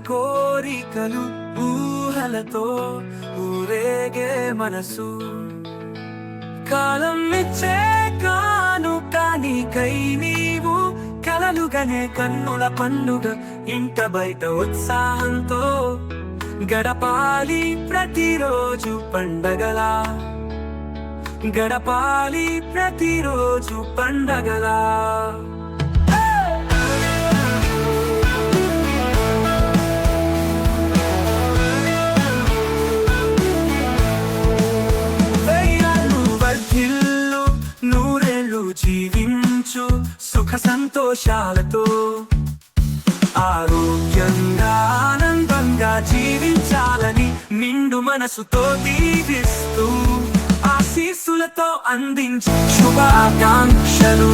కోరికలు ఊహలతో ఊరేగే మనసు కాలం ఇచ్చే కానుక నీకై నీవు కలలుగనే కన్నుల పండుగ ఇంట బయట ఉత్సాహంతో గడపాలి ప్రతిరోజు పండగలా గడపాలి ప్రతిరోజు పండగలా నూరేళ్ళు జీవించు సుఖ సంతోషాలతో ఆరోగ్యంగా ఆనందంగా జీవించాలని నిండు మనసుతో దీవిస్తూ ఆశీస్సులతో అందించు శుభాకాంక్షలు.